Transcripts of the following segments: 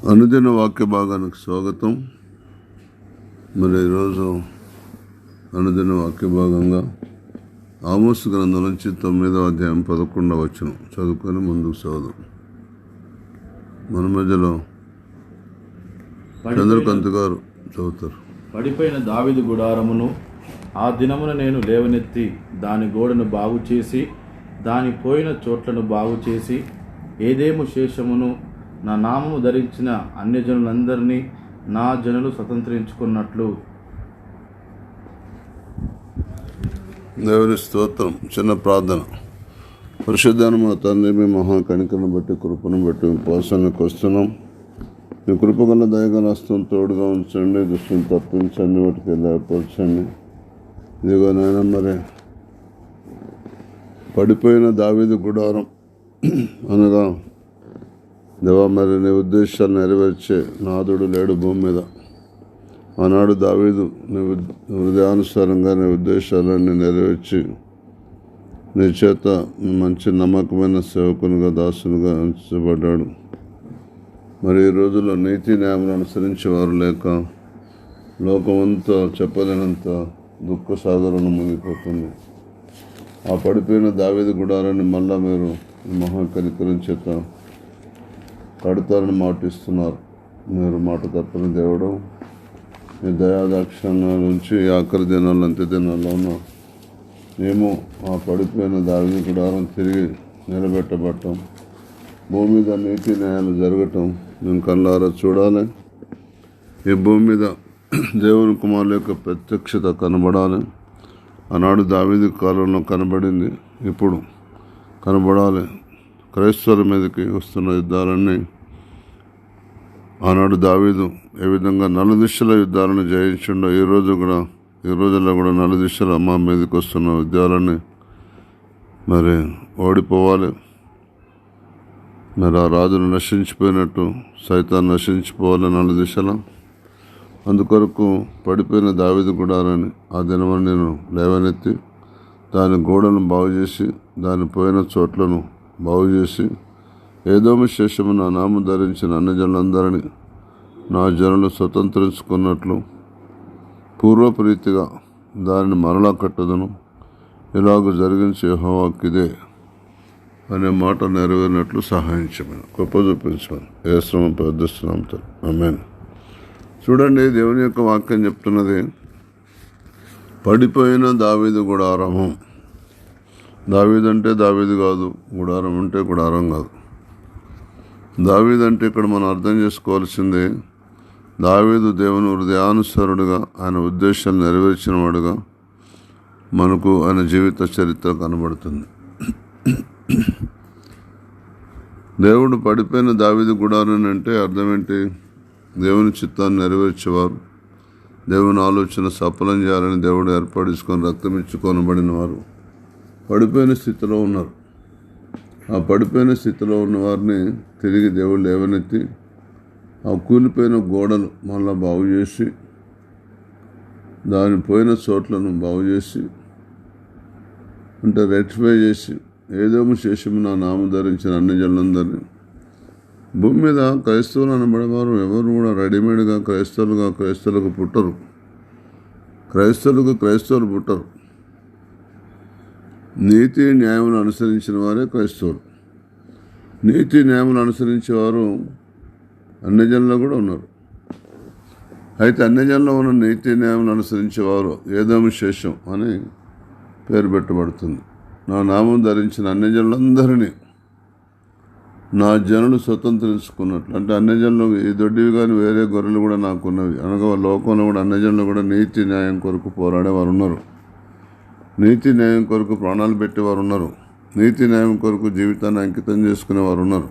అనుదిన వాక్య భాగానికి స్వాగతం. మరి ఈరోజు అనుదిన వాక్య భాగంగా ఆమోసు గ్రంథం నుంచి 9వ అధ్యాయం 11వ వచనం చదువుకొని ముందుకు సాగుదాం. మన మధ్యలో చంద్రకాంత్ గారు చదువుతారు. పడిపోయిన దావీదు గుడారమును ఆ దినమున నేను లేవనెత్తి దాని గోడను బాగు చేసి దాని పోయిన చోట్లను బాగు చేసి ఏదేము శేషమును నా నామము ధరించిన అన్యజనులందరినీ నా జనులు స్వతంత్రించుకున్నట్లు. దేవుని స్తోత్రం. చిన్న ప్రార్థన. పరిశుద్ధాన మా తండ్రి, మీ మహా కనికను బట్టి కృపను బట్టి ఉపవాసానికి వస్తున్నాం. మీ కృపగల దయగల హస్తం తోడుగా ఉంచండి, దృష్టిని తప్పించండి, వాటికి లేపరచండి. ఇదిగో నాయన, మరి పడిపోయిన దావీదు గుడారం అనగా దేవా, మరి నీ ఉద్దేశాలు నెరవేర్చే నాదుడు లేడు భూమి మీద. ఆనాడు దావీదు నీ హృదయానుసారంగా నీ ఉద్దేశాలన్నీ నెరవేర్చి నీ చేత మంచి నమ్మకమైన సేవకునిగా దాసునిగా ఉంచబడ్డాడు. మరి ఈ రోజుల్లో నీతి న్యాయాలను అనుసరించేవారు లేక లోకమంతా చెప్పలేనంత దుఃఖ సాగరణ మునిగిపోతుంది. ఆ పడిపోయిన దావీదు గుడారాన్ని మళ్ళా మీరు మహాకనికరం చేత కడతారని మాట ఇస్తున్నారు. మీరు మాట తప్పని దేవుడు, మీ దయాదాక్షిణ్యాల నుంచి ఆఖరి దినాలు అంత్య దినాల్లో ఉన్న మేము ఆ పడిపోయిన దావీదు గుడారం తిరిగి నిలబెట్టబడటం, భూమి మీద నీతి న్యాయాలు జరగటం మేము కళ్ళారా చూడాలి. ఈ భూమి మీద దేవుని కుమారుల యొక్క ప్రత్యక్షత కనబడాలి. ఆనాడు దావీదు కాలంలో కనబడింది, ఇప్పుడు కనబడాలి. క్రైస్తవుల మీదకి వస్తున్న యుద్ధాలన్నీ ఆనాడు దావీదు ఏ విధంగా నలుదిశల యుద్ధాలను జయించిండో ఈ రోజుల్లో కూడా నలుదిశల మా మీదకి వస్తున్న యుద్ధాలన్నీ మరి ఓడిపోవాలి. మరి ఆ రాజులు నశించిపోయినట్టు సైతాన్ని నశించిపోవాలి నలుదిశల. అందుకొరకు పడిపోయిన దావీదు గుడారాన్ని ఆ దినమని నేను లేవనెత్తి దాని గోడను బాగు చేసి దాని పోయిన చోట్లను బాగు చేసి ఏదోమి శేషము నా నామం ధరించిన అన్యజనులందరినీ నా జనులు స్వతంత్రించుకున్నట్లు పూర్వపు రీతిగా దానిని మరలా కట్టుదను, ఇలాగ జరిగించే యెహోవాకిదే అనే మాట నెరవేరినట్లు సహాయం చేయమని గొప్ప చూపించమని యేసు ప్రార్థిస్తున్నాం. ఆమేన్. చూడండి, దేవుని యొక్క వాక్యం చెప్తున్నది పడిపోయిన దావీదు గుడారము. దావీదు అంటే దావీదు కాదు, గుడారం అంటే గుడారం కాదు. దావీదు అంటే ఇక్కడ మనం అర్థం చేసుకోవాల్సిందే, దావీదు దేవుని హృదయానుసారుడుగా ఆయన ఉద్దేశాలు నెరవేర్చిన వాడుగా మనకు ఆయన జీవిత చరిత్ర కనబడుతుంది. దేవుడు పడిపోయిన దావీదు గుడారం అంటే అర్థం ఏంటి? దేవుని చిత్తాన్ని నెరవేర్చేవారు, దేవుని ఆలోచన సఫలం చేయాలని దేవుడు ఏర్పడించుకొని రక్తం ఇచ్చి కొనబడిన వారు పడిపోయిన స్థితిలో ఉన్నారు. ఆ పడిపోయిన స్థితిలో ఉన్న వారిని తిరిగి దేవుడు లేవనెత్తి ఆ కూలిపోయిన గోడలు మళ్ళా బాగు చేసి దాని పోయిన చోట్లను బాగు చేసి అంటే రెక్టిఫై చేసి ఏదేమో శేషము నా నామం ధరించిన అన్ని జనులందరినీ. భూమి మీద క్రైస్తవులు అనబడేవారు ఎవరు కూడా రెడీమేడ్గా క్రైస్తవులకు పుట్టరు. క్రైస్తవులు పుట్టరు. నీతి న్యాయములు అనుసరించిన వారే క్రైస్తవులు. నీతి న్యాయములు అనుసరించేవారు అన్యజనులు కూడా ఉన్నారు. అయితే అన్యజనులో ఉన్న నీతి న్యాయములు అనుసరించేవారు ఏదోమి శేషం అని పేరు పెట్టబడుతుంది. నా నామం ధరించిన అన్యజనులందరినీ నా జనులు స్వతంత్రించుకున్నట్లు. అంటే అన్యజనులు ఈ దొడ్డివి కానీ వేరే గొర్రెలు కూడా నాకున్నవి అనగా లోకంలో కూడా అన్యజనులు కూడా నీతి న్యాయం కొరకు పోరాడేవారు ఉన్నారు. నీతి న్యాయం కొరకు ప్రాణాలు పెట్టేవారు ఉన్నారు. నీతి న్యాయం కొరకు జీవితాన్ని అంకితం చేసుకునేవారు ఉన్నారు.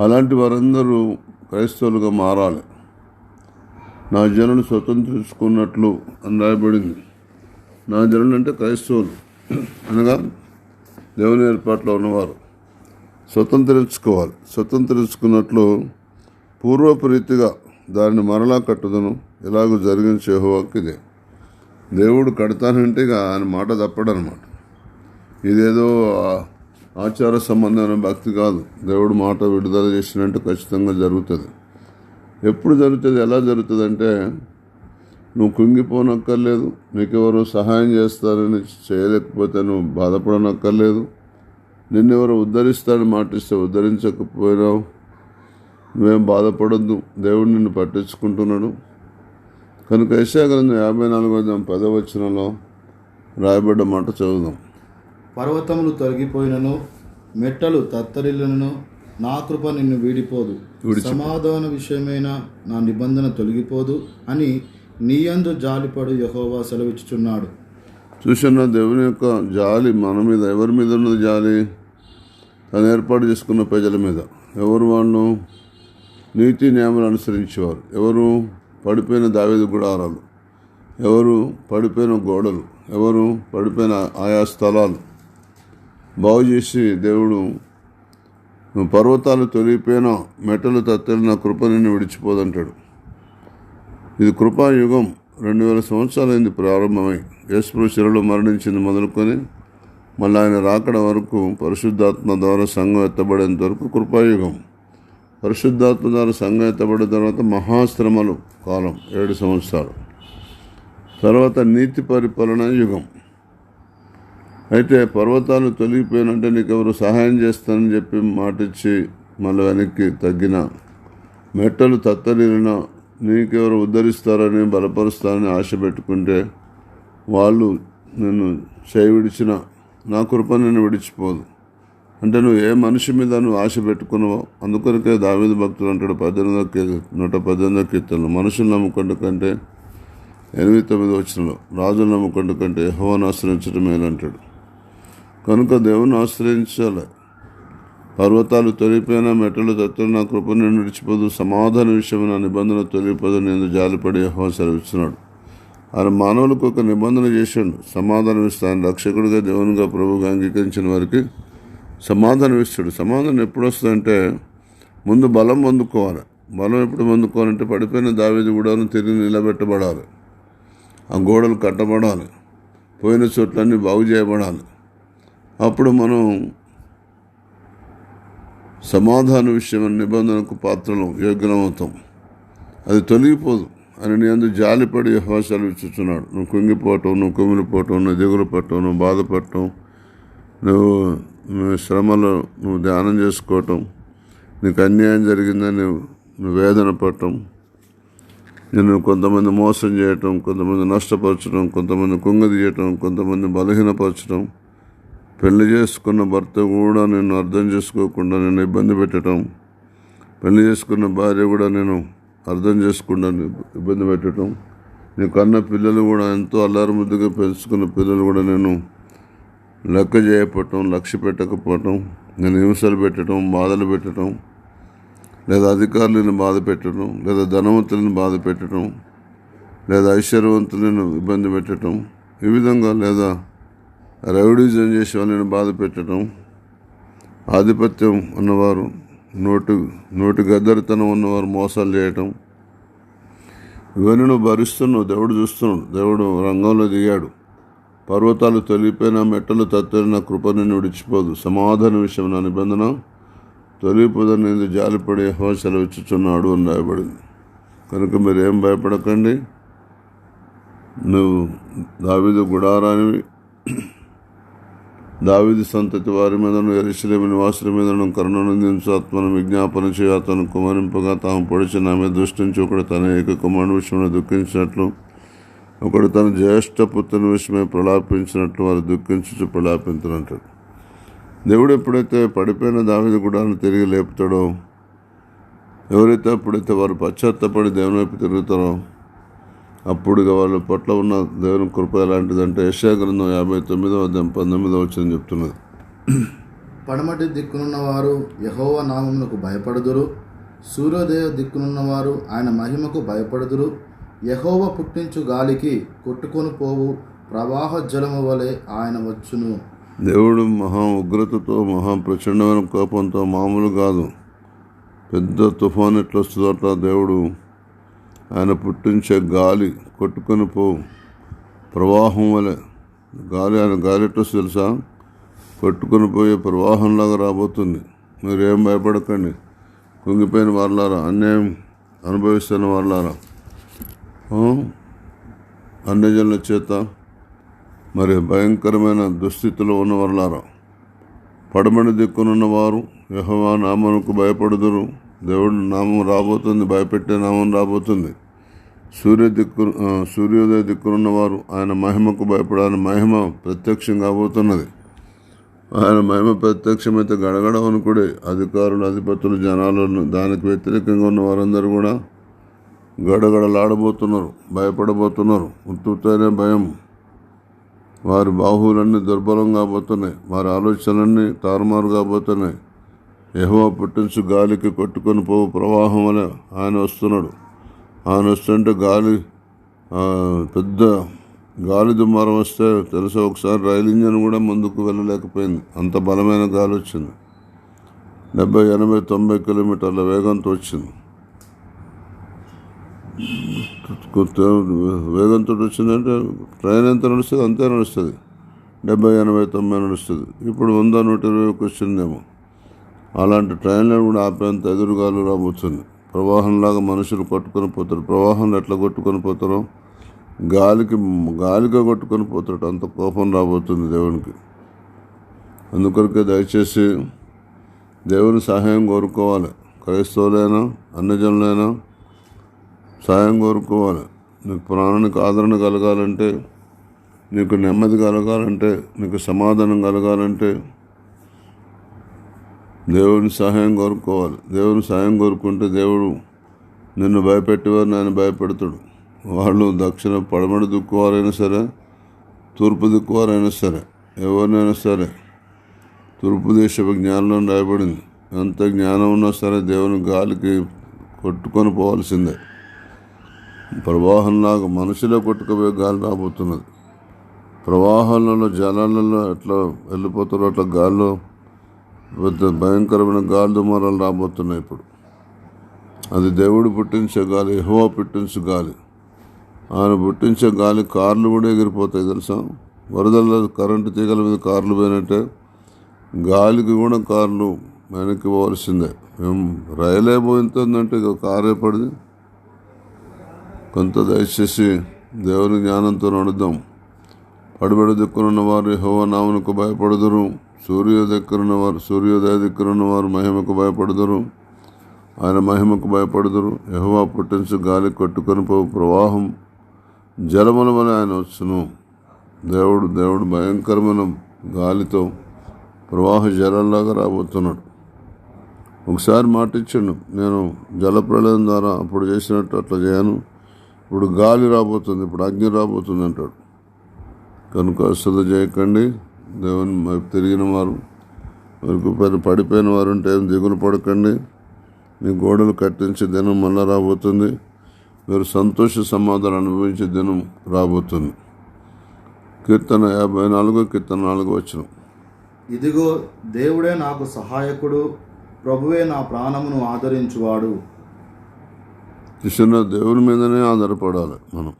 అలాంటి వారందరూ క్రైస్తవులుగా మారాలి. నా జనులు స్వతంత్రించుకున్నట్లు అని రాయబడింది. నా జనులు అంటే క్రైస్తవులు అనగా దేవుని ఏర్పాట్లో ఉన్నవారు స్వతంత్రించుకున్నట్లు పూర్వపు రీతిగా దాన్ని మరలా కట్టుదను, ఇలాగూ జరిగించే యెహోవాకిదే. దేవుడు కడతానంటే ఇక ఆయన మాట తప్పడనమాట. ఇదేదో ఆచార సంబంధమైన భక్తి కాదు. దేవుడు మాట విడుదల చేసినట్టు ఖచ్చితంగా జరుగుతుంది. ఎప్పుడు జరుగుతుంది, ఎలా జరుగుతుంది అంటే నువ్వు కుంగిపోనక్కర్లేదు, నీకెవరు సహాయం చేస్తారని చేయలేకపోతే నువ్వు బాధపడనక్కర్లేదు, నిన్నెవరు ఉద్ధరిస్తారని మాటిస్తే ఉద్ధరించకపోయినావు, నువ్వేం బాధపడొద్దు, దేవుడు నిన్ను పట్టించుకుంటున్నాడు. కనుక యెషయా గ్రంథం 54:10 రాయబడ్డ మాట చదువుదాం. పర్వతములు తొలగిపోయినను, మెట్టలు తత్తరిల్లును, నా కృప నిన్ను వీడిపోదు, సమాధాన విషయమైన నా నిబంధన తొలగిపోదు అని నీయందు జాలిపడు యెహోవా సెలవిచ్చుచున్నాడు. చూసిన దేవుని యొక్క జాలి మన మీద, ఎవరి మీద ఉన్నది జాలి? తను ఏర్పాటు చేసుకున్న ప్రజల మీద. ఎవరు వాళ్ళు? నీతి నియమాలు అనుసరించేవారు. ఎవరు? పడిపోయిన దావీదు గుడారాలు. ఎవరు? పడిపోయిన గోడలు. ఎవరు? పడిపోయిన ఆయా స్థలాలు బాగు చేసి దేవుడు పర్వతాలు తొలిగిపోయినా మెట్టలు తత్తెలిన కృప నిన్ను విడిచిపోదంటాడు. ఇది కృపాయుగం. 2000 సంవత్సరాలైంది ప్రారంభమై. యేసు శిలువలో మరణించింది మొదలుకొని మళ్ళీ ఆయన రాకడ వరకు, పరిశుద్ధాత్మ ద్వారా సంఘం ఎత్తబడేంత వరకు కృపాయుగం. పరిశుద్ధాత్మ ద్వారా సంఘం ఎత్తబడిన తర్వాత మహాశ్రమలు కాలం 7 సంవత్సరాలు. తర్వాత నీతి పరిపాలన యుగం. అయితే పర్వతాలు తొలగిపోయినంటే నీకెవరు సహాయం చేస్తానని చెప్పి మాటిచ్చి మళ్ళీ వెనక్కి తగ్గిన, మెట్టలు తత్తరిన, నీకెవరు ఉద్ధరిస్తారని బలపరుస్తారని ఆశ పెట్టుకుంటే వాళ్ళు నిన్ను చేయి విడిచిన, నా కృప నిన్ను విడిచిపోదు. అంటే నువ్వు ఏ మనిషి మీద నువ్వు ఆశ పెట్టుకున్నావో అందుకొరకే దావీదు భక్తుడు అంటాడు 118 కీర్తనలు, మనుషులు నమ్ముకుంటు కంటే 8-9 రాజులు నమ్ముకుంటు కంటే యెహోవాను ఆశ్రయించడం మేలంటాడు. కనుక దేవుని ఆశ్రయించాలి. పర్వతాలు తొలిపోయినా మెట్టలు తత్తలు నా కృప నిన్ను విడిచిపోదు, సమాధాన విషయం నా నిబంధన తొలిపోదు నేను జాలిపడి యెహోవా సెలవిస్తున్నాడు. ఆయన మానవులకు ఒక నిబంధన చేశాడు, సమాధానం ఇస్తాను. రక్షకుడిగా దేవునిగా ప్రభువుగా అంగీకరించిన వారికి సమాధానం ఇస్తాడు. సమాధానం ఎప్పుడు వస్తుందంటే ముందు బలం పొందుకోవాలి. బలం ఎప్పుడు పొందుకోవాలంటే పడిపోయిన దావీదు గుడారం తిరిగి నిలబెట్టబడాలి, ఆ గోడలు కట్టబడాలి, పోయిన చోట్లన్నీ బాగు చేయబడాలి. అప్పుడు మనం సమాధాన విషయం నిబంధనకు పాత్రలు యోగ్యమవుతాం. అది తొలగిపోదు అని నీ అందు జాలిపడి యెహోవా సెలవిచ్చుచున్నాడు. నువ్వు కుంగిపోవటం, నువ్వు కుమిలిపోవటం, నువ్వు దిగులు పట్టడం, నువ్వు బాధపడటం, నువ్వు శ్రమలో నువ్వు ధ్యానం చేసుకోవటం, నీకు అన్యాయం జరిగిందని నువ్వు వేదన పడటం, నేను కొంతమంది మోసం చేయటం, కొంతమంది నష్టపరచడం, కొంతమంది కుంగదీయటం, కొంతమంది బలహీనపరచడం, పెళ్లి చేసుకున్న భర్త కూడా నేను అర్థం చేసుకోకుండా నేను ఇబ్బంది పెట్టడం, పెళ్లి చేసుకున్న భార్య కూడా నేను అర్థం చేసుకుండా ఇబ్బంది పెట్టడం, నీకు అన్న పిల్లలు కూడా ఎంతో అల్లారు ముద్దుగా పెంచుకున్న పిల్లలు కూడా నేను లెక్క చేయకపోవటం, లక్ష్య పెట్టకపోవటం, నేను హింసలు పెట్టడం, బాధలు పెట్టడం, లేదా అధికారులను బాధ పెట్టడం, లేదా ధనవంతులను బాధ పెట్టడం, లేదా ఐశ్వర్యవంతులను ఇబ్బంది పెట్టడం, ఈ విధంగా, లేదా రౌడీజం చేసే వాళ్ళని బాధ పెట్టడం, ఆధిపత్యం ఉన్నవారు, నోటి గద్దరితనం ఉన్నవారు మోసాలు చేయటం, ఇవన్నీ నువ్వు భరిస్తున్నావు. దేవుడు చూస్తున్నాడు. దేవుడు రంగంలో దిగాడు. పర్వతాలు తొలిపోయినా మెట్టలు తత్తరిన కృప నిన్ను విడిచిపోదు, సమాధాన విషయం నా నిబంధన తొలిపోదని నేను జాలిపడి యెహోవా సెలవిచ్చుచున్నాడు అని రాయబడింది. కనుక మీరేం భయపడకండి. నువ్వు దావీదు గుడారానివి, దావీదు సంతతి వారి మీదను యెరూషలేము నివాసుల మీదను కరుణనందించు, ఆత్మను విజ్ఞాపన చేయ, అతను కుమరింపగా తాము పొడిచి నా మీద దృష్టించి ఒకడు తన ఏక కుమారుని విషయంలో దుఃఖించినట్లు, ఒకడు తన జ్యేష్ఠ పుత్రుని విషయమై ప్రలాపించినట్లు వారు దుఃఖించు ప్రలాపించనంటాడు. దేవుడు ఎప్పుడైతే పడిపోయిన దావీదు గుడారాన్ని తిరిగి లేపుతాడో, ఎవరైతే అప్పుడైతే వారు పశ్చాత్తపడి దేవుని వైపు తిరుగుతారో అప్పుడు వాళ్ళ పట్ల ఉన్న దేవుని కృప ఎలాంటిదంటే యెషయా గ్రంథం 59:19 చెప్తున్నది. పడమటి దిక్కునున్నవారు యెహోవా నామమునకు భయపడుదురు, సూర్యోదయ దిక్కునున్నవారు ఆయన మహిమకు భయపడుదురు. యెహోవా పుట్టించు గాలికి కొట్టుకొని పోవు ప్రవాహ జలము వలె ఆయన వచ్చును. దేవుడు మహా ఉగ్రతతో, మహా ప్రచండమైన కోపంతో, మామూలు కాదు, పెద్ద తుఫాను ఎట్లా వస్తుందో అట్లా దేవుడు ఆయన పుట్టించే గాలి కొట్టుకొని పోవు ప్రవాహం వలె. ఆయన గాలి ఎట్లా వస్తుంది తెలుసా? కొట్టుకొని పోయే ప్రవాహంలాగా రాబోతుంది. మీరేం భయపడకండి. కుంగిపోయిన వారులారా, అన్యాయం అనుభవిస్తున్న వాళ్ళారా, అన్యజనుల చేత మరి భయంకరమైన దుస్థితిలో ఉన్న వాళ్ళారా, పడమటి దిక్కునున్న వారు యెహోవా నామమునకు భయపడుదురు. దేవుడి నామం రాబోతుంది, భయపెట్టే నామం రాబోతుంది. సూర్యోదయ దిక్కునున్నవారు ఆయన మహిమకు భయపడి, ఆయన మహిమ ప్రత్యక్షం కాబోతున్నది. ఆయన మహిమ ప్రత్యక్షమైతే గడగడ వణుకుడే. అధికారులు, అధిపతులు, జనాలను, దానికి వ్యతిరేకంగా ఉన్న వారందరూ కూడా గడగడలాడబోతున్నారు, భయపడబోతున్నారు. ఉత్తుతైన భయం. వారి బాహువులన్నీ దుర్బలం కాబోతున్నాయి, వారి ఆలోచనలన్నీ తారుమారు కాబోతున్నాయి. యెహోవా పుట్టించు గాలికి కొట్టుకొని పోవు ప్రవాహం వలె ఆయన వస్తున్నాడు. ఆయన వస్తుంటే పెద్ద గాలి దుమారం వస్తే తెలుసా, ఒకసారి రైలు ఇంజన్ కూడా ముందుకు వెళ్ళలేకపోయింది, అంత బలమైన గాలి వచ్చింది. 70, 80, 90 కిలోమీటర్ల వేగంతో వచ్చింది. వేగంతో వచ్చిందంటే ట్రైన్ ఎంత నడుస్తుంది అంతే నడుస్తుంది, 70, 80, 90 నడుస్తుంది. ఇప్పుడు 100, 120 వచ్చిందేమో. అలాంటి ట్రైన్లను కూడా ఆపేంత ఎదురుగాలు రాబోతుంది. ప్రవాహంలాగా మనుషులు కొట్టుకొని పోతారు. ప్రవాహంలో ఎట్లా కొట్టుకొని పోతారో గాలిగా కొట్టుకొని పోతాడు. అంత కోపం రాబోతుంది దేవునికి. అందుకొరకే దయచేసి దేవుని సహాయం కోరుకోవాలి. క్రైస్తవులైనా అన్యజనులైనా సహాయం కోరుకోవాలి. నీకు ప్రాణానికి ఆదరణ కలగాలంటే, నీకు నెమ్మది కలగాలంటే, నీకు సమాధానం కలగాలంటే దేవుని సహాయం కోరుకోవాలి. దేవుని సహాయం కోరుకుంటే దేవుడు నిన్ను భయపెట్టేవారు ఆయన భయపెడతాడు. వాళ్ళు దక్షిణ పడమటి దిక్కువారైనా సరే, తూర్పు దిక్కువారైనా సరే, ఎవరినైనా సరే, తూర్పు దేశపు జ్ఞానంలో రాయబడింది. ఎంత జ్ఞానం ఉన్నా సరే దేవుని గాలికి కొట్టుకొని పోవాల్సిందే. ప్రవాహంలాగా మనుషులో కొట్టుకుపోయే గాలి రాబోతున్నది. ప్రవాహాలలో, జలాలలో ఎట్లా వెళ్ళిపోతారో అట్లా గాల్లో పెద్ద భయంకరమైన గాలి దుమారాలు రాబోతున్నాయి. ఇప్పుడు అది దేవుడు పుట్టించే గాలి, యెహోవా పుట్టించే గాలి. ఆయన పుట్టించే గాలి కార్లు కూడా ఎగిరిపోతాయి తెలుసా. వరదల్లో కరెంటు తీగల మీద కార్లు పోయినట్టే గాలికి కూడా కార్లు వెనక్కి పోవాల్సిందే. రైలే పోతుందంటే ఇక కారే పడింది. కొంత దయచేసి దేవుని జ్ఞానంతో నడుద్దాం. పడబడి దిక్కునున్న వారు యెహోవా నామమునకు భయపడుదురు. సూర్యోదయ దిక్కునున్న వారు మహిమకు భయపడుదురు. ఆయన మహిమకు భయపడుదురు. యెహోవా పుట్టించు గాలి కొట్టుకొని పోవు ప్రవాహం జలముల వలె ఆయన వచ్చును. దేవుడు భయంకరమైన గాలితో ప్రవాహ జలాల్లాగా రాబోతున్నాడు. ఒకసారి మాట ఇచ్చాడు, నేను జలప్రళయం ద్వారా అప్పుడు చేసినట్టు అట్లా చేయను, ఇప్పుడు గాలి రాబోతుంది, ఇప్పుడు అగ్ని రాబోతుంది అంటాడు. కనుక అశ్రద్ధ చేయకండి. దేవుని తిరిగిన వారు, పడిపోయిన వారు ఉంటే ఏం దిగులు పడకండి. మీ గోడలు కట్టించే దినం మళ్ళా రాబోతుంది. మీరు సంతోష సమాధానం అనుభవించే దినం రాబోతుంది. కీర్తన 54, కీర్తన 4 వచనం. ఇదిగో దేవుడే నాకు సహాయకుడు, ప్రభువే నా ప్రాణమును ఆదరించువాడు. కృష్ణ దేవుని మీదనే ఆధారపడాలి మనం.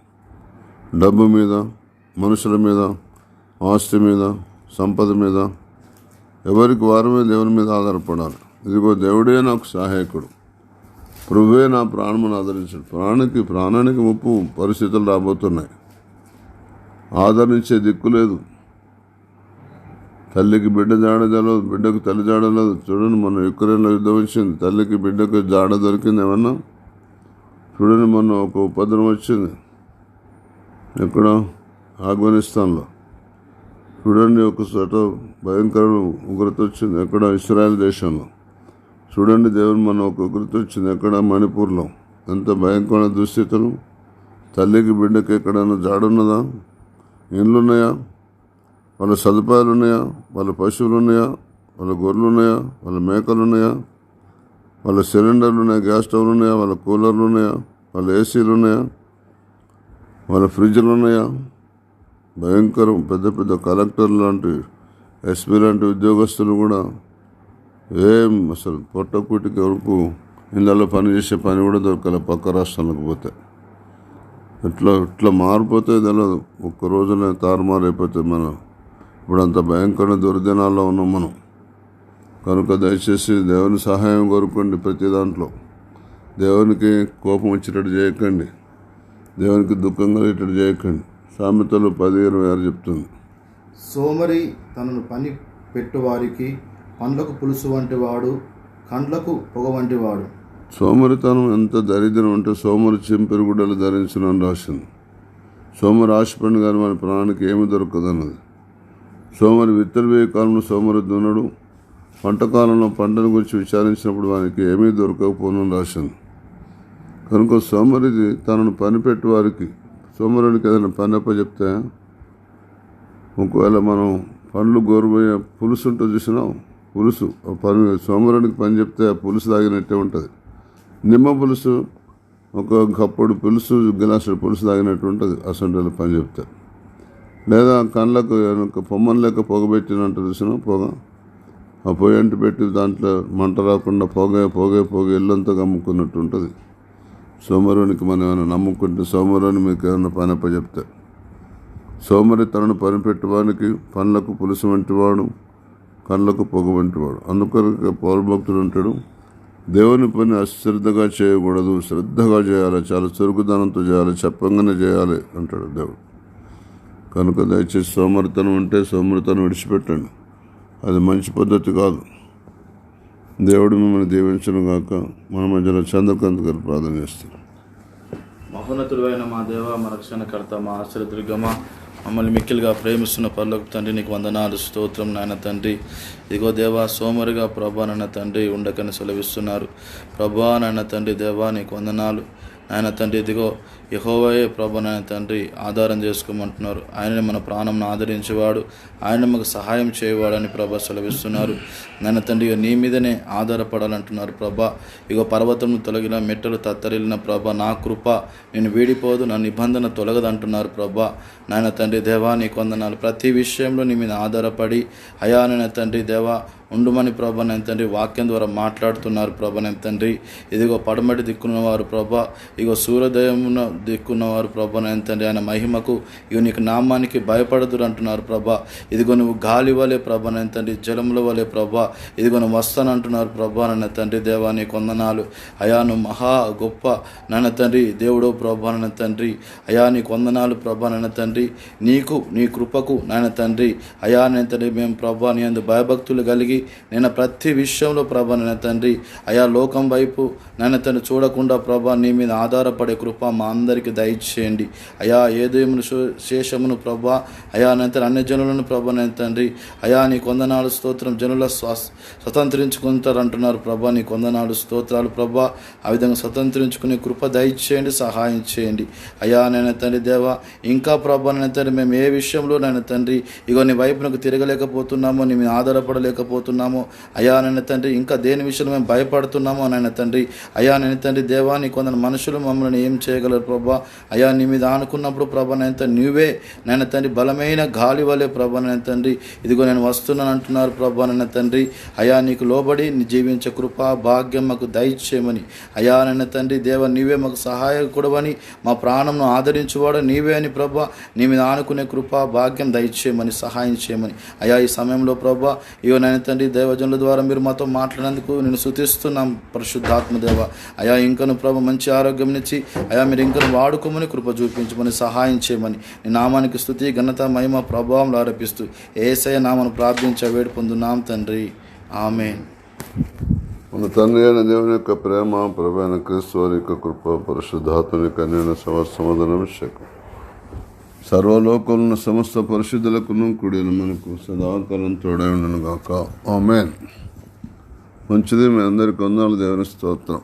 డబ్బు మీద, మనుషుల మీద, ఆస్తి మీద, సంపద మీద, ఎవరికి వారమే దేవుని మీద ఆధారపడాలి. ఇదిగో దేవుడే నాకు సహాయకుడు, ప్రభువే నా ప్రాణమును ఆదరించాడు. ప్రాణానికి ముప్పు పరిస్థితులు రాబోతున్నాయి. ఆదరించే దిక్కు లేదు. తల్లికి బిడ్డ జాడ తెలియదు, బిడ్డకు తల్లి జాడ లేదు. చూడండి, మొన్న యుక్రెయిన్లో యుద్ధం వచ్చింది, తల్లికి బిడ్డకు జాడ దొరికింది ఏమన్నా? చూడండి, మొన్న ఒక ఉపద్రవం వచ్చింది ఎక్కడ, ఆఫ్ఘనిస్తాన్లో. చూడండి, ఒక చోట భయంకరమైన ఉగ్రత వచ్చింది ఎక్కడ, ఇస్రాయల్ దేశంలో. చూడండి, దేవుని మన ఒక ఉగ్రత వచ్చింది ఎక్కడ, మణిపూర్లో. ఎంత భయంకరమైన దుస్థితులు. తల్లికి బిడ్డకి ఎక్కడైనా జాడున్నదా? ఇండ్లున్నాయా? వాళ్ళ సదుపాయాలు ఉన్నాయా? వాళ్ళ పశువులు ఉన్నాయా? వాళ్ళ గొర్రెలు ఉన్నాయా? వాళ్ళ మేకలు ఉన్నాయా? వాళ్ళ సిలిండర్లు ఉన్నాయా? గ్యాస్ స్టవ్లు ఉన్నాయా? వాళ్ళ కూలర్లు ఉన్నాయా? వాళ్ళ ఏసీలు ఉన్నాయా? వాళ్ళ ఫ్రిడ్జ్లు ఉన్నాయా? భయంకరం. పెద్ద పెద్ద కలెక్టర్ లాంటి, ఎస్పీ లాంటి ఉద్యోగస్తులు కూడా అసలు పొట్టకూటికి వరకు ఇళ్ళలో పనిచేసే పని కూడా దొరకాలి పక్క రాష్ట్రాలకు పోతే. ఇట్లా మారిపోతే తెలియదు, ఒక్క రోజునే తారుమారు అయిపోతుంది. మనం ఇప్పుడు అంత భయంకర దుర్దినాల్లో ఉన్నాం మనం. కనుక దయచేసి దేవుని సహాయం కోరుకోండి ప్రతి దాంట్లో. దేవునికి కోపం వచ్చేటట్టు చేయకండి, దేవునికి దుఃఖం కలిగేటట్టు చేయకండి. సామెతలు 10:26 చెప్తుంది. సోమరి తనను పని పెట్టువారికి పండ్లకు పులుసు వంటివాడు, కండ్లకు పొగ వంటివాడు. సోమరితనం ఎంత దరిద్రం అంటే సోమరి చింపిరి గుడ్డలు ధరించిన అని రాసింది. సోమరి ఆశపడిన కానీ మన ప్రాణానికి ఏమి దొరకదన్నది. సోమరి విత్తలు వేయ కాలంలో సోమరి దున్నడు, పంట కాలంలో పంటను గురించి విచారించినప్పుడు వానికి ఏమీ దొరకకపోనని రాసింది. కనుక సోమరిది తనను పనిపెట్టు వారికి, సోమరునికి ఏదైనా పని అప్పచెప్తే, ఒకవేళ మనం పండ్లు గోరుపోయే పులుసు ఉంటుంది చూసినాం, పులుసు పని సోమరునికి పని చెప్తే ఆ పులుసు తాగినట్టే ఉంటుంది. నిమ్మ పులుసు ఒక కప్పుడు పులుసు గిలాసుడు పులుసు తాగినట్టు ఉంటుంది అసంటలో పని చెప్తే. లేదా కళ్ళకు పొమ్మని లెక్క పొగబెట్టినట్టు చూసినా, పొగ ఆ పొయ్యి అంటు పెట్టి దాంట్లో మంట రాకుండా పొగ ఇల్లంతా కమ్ముకున్నట్టు ఉంటుంది. సోమరునికి మనం ఏమైనా నమ్ముకుంటే, సోమరుని మీకు ఏమైనా పని అప్పచెప్తే, సోమరి తనను పనిపెట్టువానికి పండ్లకు పులుసు వంటివాడు, కళ్ళకు పొగ వంటివాడు. అందుకొరకు పౌలు భక్తుడు అంటాడు, దేవుని పని అశ్రద్ధగా చేయకూడదు, శ్రద్ధగా చేయాలి, చాలా చురుకుదనంతో చేయాలి, చెప్పంగానే చేయాలి అంటాడు దేవుడు. కనుక దయచేసి సోమరితనం ఉంటే సోమరితనం విడిచిపెట్టండి, అది మంచి పద్ధతి కాదు. దేవుడు మిమ్మల్ని దీవించను గాక. మన మధ్యలో చంద్రకాంత్ గారు ప్రార్థన చేస్తారు. మహోన్నతుడైన మా దేవ, మా రక్షణకర్త, మా ఆశ్రయదుర్గమా, మమ్మల్ని మిక్కిలిగా ప్రేమిస్తున్న పరలోక తండ్రి, నీకు వందనాలు, స్తోత్రం నాయన తండ్రి. ఇదిగో దేవా, సోమరిగా ప్రభా నాయన తండ్రి ఉండకని సెలవిస్తున్నారు. ప్రభా నాయన తండ్రి, దేవా నీకు వందనాలు నాయన తండ్రి. ఇదిగో యెహోవాయే ప్రభా నాయన తండ్రి ఆధారం చేసుకోమంటున్నారు. ఆయనని మన ప్రాణంను ఆదరించేవాడు, ఆయన మాకు సహాయం చేయవాడని ప్రభా సెలవిస్తున్నారు. నాయన తండ్రి, ఇక నీ మీదనే ఆధారపడాలంటున్నారు ప్రభా. ఇగో పర్వతం తొలగిన, మెట్టలు తత్తరిల్లిన ప్రభా, నా కృప నేను వీడిపోదు, నా నిబంధన తొలగదంటున్నారు ప్రభా. నాయన తండ్రి దేవా నీకు వందనాలు. ప్రతి విషయంలో నీ మీద ఆధారపడి అయా నాయన తండ్రి దేవా ఉండుమని ప్రభా నాయన తండ్రి వాక్యం ద్వారా మాట్లాడుతున్నారు ప్రభా నాయన తండ్రి. ఇదిగో పడమటి దిక్కున్నవారు ప్రభా, ఇగో సూర్యోదయమున దిక్కున్నవారు ప్రభా నాయన తండ్రి, ఆయన మహిమకు ఇగో నీకు నామానికి భయపడదురు అంటున్నారు ప్రభా. ఇదిగో నువ్వు గాలి వలె ప్రభా నాయన తండ్రి, జలముల వలె ప్రభా, ఇదిగో నువ్వు వస్తానంటున్నారు ప్రభా నాయన తండ్రి దేవా నీకు వందనాలు. అయా నువ్వు మహా గొప్ప నాయన తండ్రి దేవుడో ప్రభా నాయన తండ్రి. అయా నీకు వందనాలు ప్రభా నాయన తండ్రి. నీకు నీ కృపకు నాయన తండ్రి అయా నాయన తండ్రి మేము ప్రభా నీ అందు భయభక్తులు కలిగి నేను ప్రతి విషయంలో ప్రభా నాయన తండ్రి అయా లోకం వైపు నాయన తండ్రి చూడకుండా ప్రభా నీ మీద ఆధారపడే కృప మా అందరికీ దయచేయండి. అయా ఏదేమును శేషమును ప్రభా అయా నాయన తండ్రి అన్ని జనులను ప్రభా నాయన తండ్రి అయా నీ కొందనాలు స్తోత్రం. జనుల స్వతంత్రించుకుంటారు అంటున్నారు ప్రభా, నీ కొందనాలు స్తోత్రాలు ప్రభా. ఆ విధంగా స్వతంత్రించుకునే కృప దయచేయండి, సహాయం చేయండి అయా నాయన తండ్రి దేవా. ఇంకా ప్రభా నాయన తండ్రి మేము ఏ విషయంలో నాయన తండ్రి ఇగో నీ వైపునకు తిరగలేకపోతున్నామో, నీ మీద ఆధారపడలేకపోతున్నామో అయా నాయన తండ్రి, ఇంకా దేని విషయంలో మేము భయపడుతున్నామో నాయన తండ్రి అయా నాయన తండ్రి దేవా. నీ కొందరు మనుషులు మమ్మల్ని ఏం చేయగలరు ప్రభా. అయా నీ మీద ఆనుకున్నప్పుడు ప్రభా నాయన తండ్రి నువ్వే నాయన తండ్రి బలమైన గాలి వలె ప్రభా నాయన తండ్రి ఇదిగో నేను వస్తున్నాను అంటున్నారు ప్రభా నాయన తండ్రి. అయా నీకు లోబడి జీవించే కృప భాగ్యం మాకు దయచేయమని అయా నాయన తండ్రి దేవ, నీవే మాకు సహాయకుడవని, మా ప్రాణంను ఆదరించువాడు నీవే అని ప్రభా, నీ మీద ఆనుకునే కృప భాగ్యం దయచేయమని, సహాయం చేయమని అయా ఈ సమయంలో ప్రభా. ఇగో నాయన తండ్రి దైవజనుల ద్వారా మీరు మాతో మాట్లాడినందుకు నేను స్తుతిస్తున్నాం పరిశుద్ధాత్మ దేవ. అయా ఇంకను ప్రభు మంచి ఆరోగ్యం ఇచ్చి అయా మీరు ఇంకను వాడుకోమని కృప చూపించమని, సహాయం చేయమని, నీ నామానికి స్తుతి ఘనత మహిమ ప్రభావం ఆరోపిస్తూ యేసయ్య నామను ప్రార్థించ వేడి పొందున్నాం తండ్రి, ఆమేన్. మన తండ్రి అయిన దేవుని యొక్క ప్రేమ, ప్రభు అయిన క్రీస్తు వారి యొక్క కృప, పరిశుద్ధాత్మని యొక్క అన్యోన్య సమాధానం అభిషేకం సర్వలోకంలో సమస్త పరిశుద్ధులకును కూడిన మనకు సదాకాలం తోడై ఉండను గాక. ఆమేన్. మంచిది, మీ అందరికీ వందనాలు. దేవుని స్తోత్రం.